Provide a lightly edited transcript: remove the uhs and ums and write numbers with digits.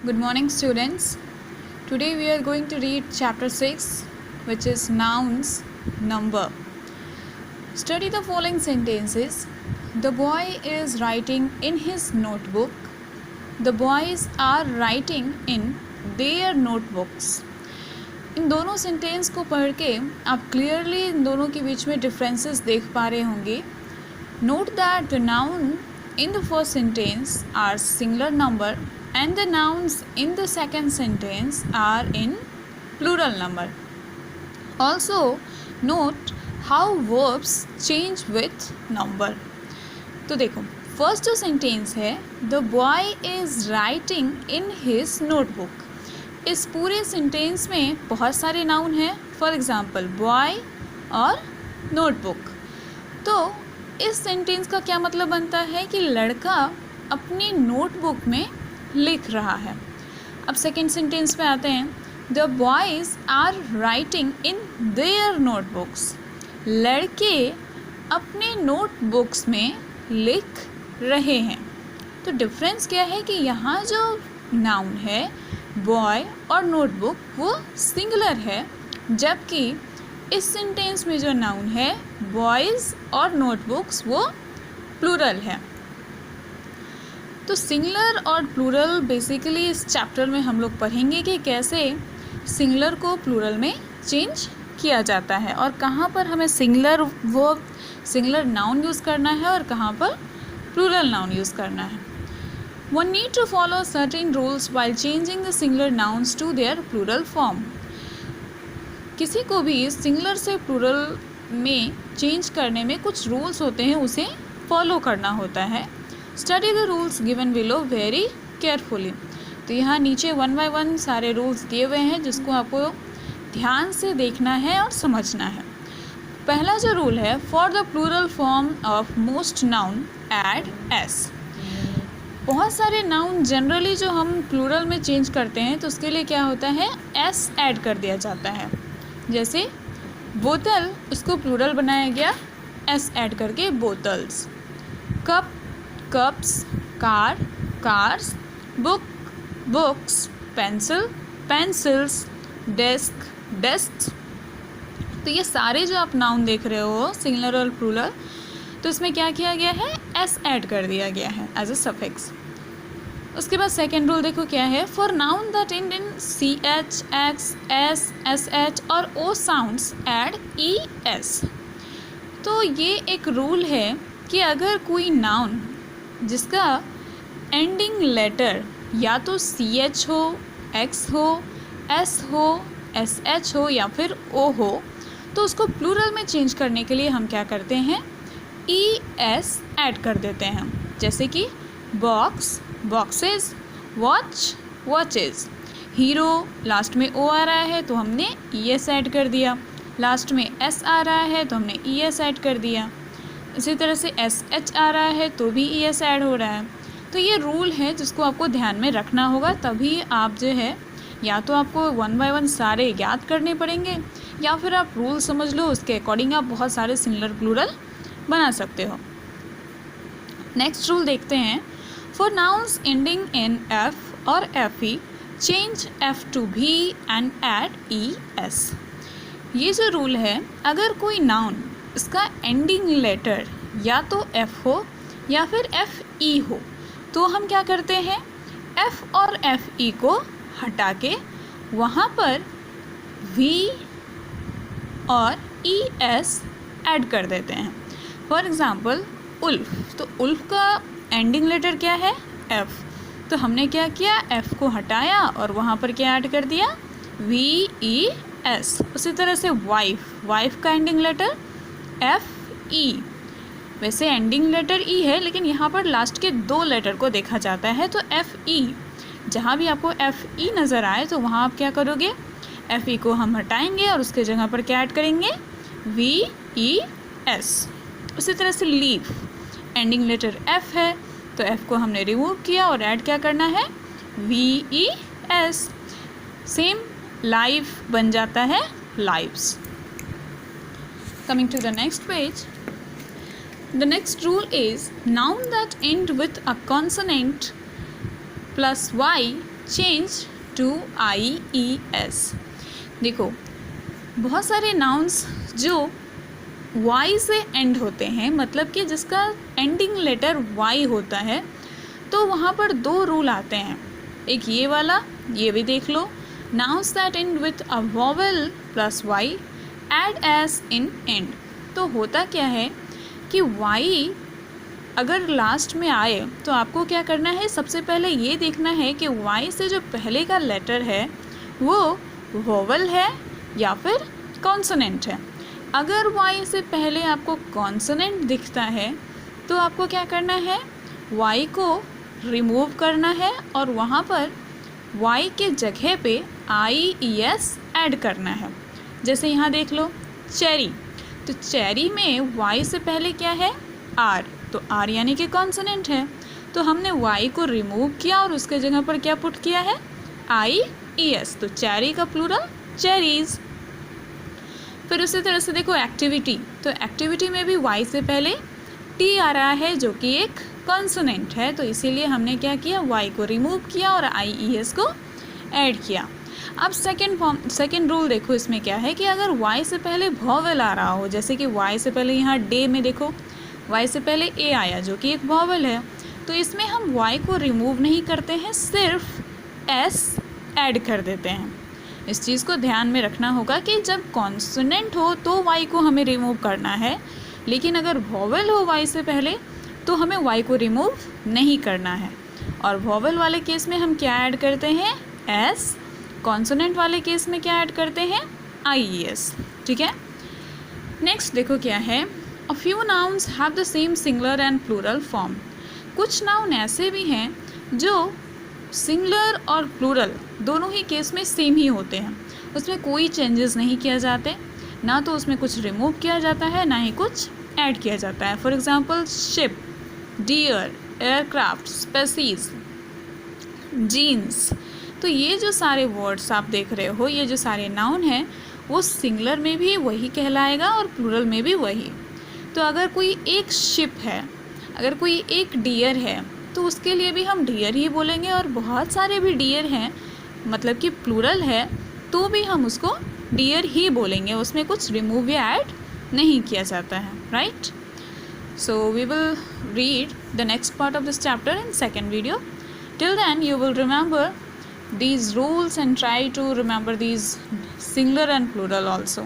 Good morning, students. Today we are going to read chapter 6, which is nouns, number. Study the following sentences. The boy is writing in his notebook. The boys are writing in their notebooks. इन दोनों sentence को पढ़ के आप clearly in दोनों के बीच में differences देख पा रहे होंगे. Note that the noun in the first sentence are singular number and the nouns in the second sentence are in plural number. Also note how verbs change with number. तो देखो first जो sentence है the boy is writing in his notebook. इस पूरे sentence में बहुत सारे noun हैं. फॉर एग्जाम्पल बॉय और नोटबुक. तो इस सेंटेंस का क्या मतलब बनता है कि लड़का अपनी नोटबुक में लिख रहा है. अब सेकेंड सेंटेंस पे आते हैं. The boys are writing in their notebooks. लड़के अपने नोटबुक्स में लिख रहे हैं. तो डिफरेंस क्या है कि यहाँ जो नाउन है बॉय और नोटबुक वो सिंगुलर है, जबकि इस सेंटेंस में जो नाउन है बॉयज़ और नोटबुक्स वो प्लूरल है. तो सिंगुलर और प्लूरल बेसिकली इस चैप्टर में हम लोग पढ़ेंगे कि कैसे सिंगुलर को प्लूरल में चेंज किया जाता है और कहाँ पर हमें सिंगुलर नाउन यूज़ करना है और कहाँ पर प्लूरल नाउन यूज़ करना है. One need to follow certain rules while changing the singular nouns to their plural form. किसी को भी सिंगुलर से प्लूरल में चेंज करने में कुछ रूल्स होते हैं, उसे फॉलो करना होता है. Study the rules given below very carefully. तो यहाँ नीचे 1 by 1 सारे रूल्स दिए हुए हैं जिसको आपको ध्यान से देखना है और समझना है. पहला जो रूल है for the plural form of most noun add S. बहुत सारे नाउन जनरली जो हम प्लूरल में चेंज करते हैं तो उसके लिए क्या होता है एस ऐड कर दिया जाता है. जैसे बोतल, उसको प्लूरल बनाया गया एस ऐड करके bottles. Cup, cups. Car, cars. Book, books. Pencil, pencils. Desk, desk. तो ये सारे जो आप नाउन देख रहे हो सिंगुलर और प्लूरल, तो इसमें क्या किया गया है एस ऐड कर दिया गया है एज अ सफिक्स. उसके बाद सेकेंड रूल देखो क्या है. For noun that end in C H, X, S, S H और O sounds add E S. तो ये एक रूल है कि अगर कोई नाउन जिसका एंडिंग लेटर या तो सी एच हो, एक्स हो, एस हो, एस एच हो या फिर ओ हो, तो उसको प्लूरल में चेंज करने के लिए हम क्या करते हैं ई एस ऐड कर देते हैं. जैसे कि box, boxes. Watch, watches. Hero, last में ओ आ रहा है तो हमने ई एस ऐड कर दिया. लास्ट में एस आ रहा है तो हमने ई एस ऐड कर दिया. इसी तरह से एस एच आ रहा है तो भी ई एस ऐड हो रहा है. तो ये रूल है जिसको आपको ध्यान में रखना होगा, तभी आप जो है या तो आपको 1 by 1 सारे याद करने पड़ेंगे या फिर आप रूल समझ लो, उसके अकॉर्डिंग आप बहुत सारे सिंगुलर प्लूरल बना सकते हो. नेक्स्ट रूल देखते हैं. For nouns ending in F और F E change F to V and add E S. ये जो रूल है, अगर कोई नाउन इसका एंडिंग लेटर या तो एफ हो या फिर एफ ई हो, तो हम क्या करते हैं एफ और एफ ई को हटा के वहाँ पर वी और ई एस ऐड कर देते हैं. For example wolf. तो उल्फ का एंडिंग लेटर क्या है एफ, तो हमने क्या किया एफ को हटाया और वहाँ पर क्या ऐड कर दिया वी ई एस. उसी तरह से वाइफ, वाइफ का एंडिंग लेटर एफ ई. वैसे एंडिंग लेटर ई है लेकिन यहाँ पर लास्ट के 2 लेटर को देखा जाता है, तो एफ ई. जहाँ भी आपको एफ ई नज़र आए तो वहाँ आप क्या करोगे एफ ई को हम हटाएंगे और उसके जगह पर क्या ऐड करेंगे वी ई एस. उसी तरह से लीव, एंडिंग लेटर एफ है तो एफ को हमने रिमूव किया और ऐड क्या करना है V E S. Same life बन जाता है lives. Coming to the next page. The next rule is noun that end with a consonant plus y change to IES। देखो, बहुत सारे नाउन्स जो Y से एंड होते हैं, मतलब कि जिसका एंडिंग लेटर Y होता है, तो वहाँ पर दो रूल आते हैं। एक ये वाला, ये भी देख लो, nouns that end with a vowel plus Y add S in end. तो होता क्या है कि Y अगर लास्ट में आए तो आपको क्या करना है, सबसे पहले ये देखना है कि Y से जो पहले का लेटर है वो वॉवेल है या फिर कॉन्सोनेंट है। अगर Y से पहले आपको कॉन्सोनेंट दिखता है तो आपको क्या करना है, Y को रिमूव करना है और वहाँ पर Y के जगह पे IES ऐड करना है। जैसे यहाँ देख लो, चेरी, तो चेरी में Y से पहले क्या है, R, तो R यानी कि कॉन्सोनेंट है, तो हमने Y को रिमूव किया और उसके जगह पर क्या पुट किया है, IES, तो चेरी का प्लूरल चेरीज। फिर उसी तरह से देखो एक्टिविटी, तो एक्टिविटी में भी Y से पहले T आ रहा है जो कि एक कॉन्सोनेंट है, तो इसीलिए हमने क्या किया, Y को रिमूव किया और IES को ऐड किया। अब सेकेंड रूल देखो, इसमें क्या है कि अगर Y से पहले वॉवेल आ रहा हो, जैसे कि Y से पहले यहाँ डे में देखो Y से पहले A आया जो कि एक वॉवेल है, तो इसमें हम Y को रिमूव नहीं करते हैं, सिर्फ S ऐड कर देते हैं। इस चीज़ को ध्यान में रखना होगा कि जब कॉन्सोनेंट हो तो Y को हमें रिमूव करना है, लेकिन अगर वॉवेल हो Y से पहले तो हमें Y को रिमूव नहीं करना है। और वॉवेल वाले केस में हम क्या ऐड करते हैं, S, कॉन्सोनेंट वाले केस में क्या ऐड करते हैं, IES। ठीक है, नेक्स्ट देखो क्या है, a few nouns have the same singular and plural form. कुछ नाउन ऐसे भी हैं जो सिंगुलर और प्लूरल दोनों ही केस में सेम ही होते हैं, उसमें कोई चेंजेस नहीं किया जाते, ना तो उसमें कुछ रिमूव किया जाता है ना ही कुछ ऐड किया जाता है। For example sheep, deer, aircraft, species, jeans, तो ये जो सारे वर्ड्स आप देख रहे हो, ये जो सारे नाउन हैं, वो सिंगुलर में भी वही कहलाएगा और प्लूरल में भी वही। तो अगर कोई एक शिप है, अगर कोई एक डियर है, तो उसके लिए भी हम डियर ही बोलेंगे, और बहुत सारे भी डियर हैं, मतलब कि प्लूरल है, तो भी हम उसको डियर ही बोलेंगे, उसमें कुछ रिमूव या ऐड नहीं किया जाता है, right. So we will read the next part of this chapter in second video. Till then, you will remember these rules and try to remember these singular and plural also.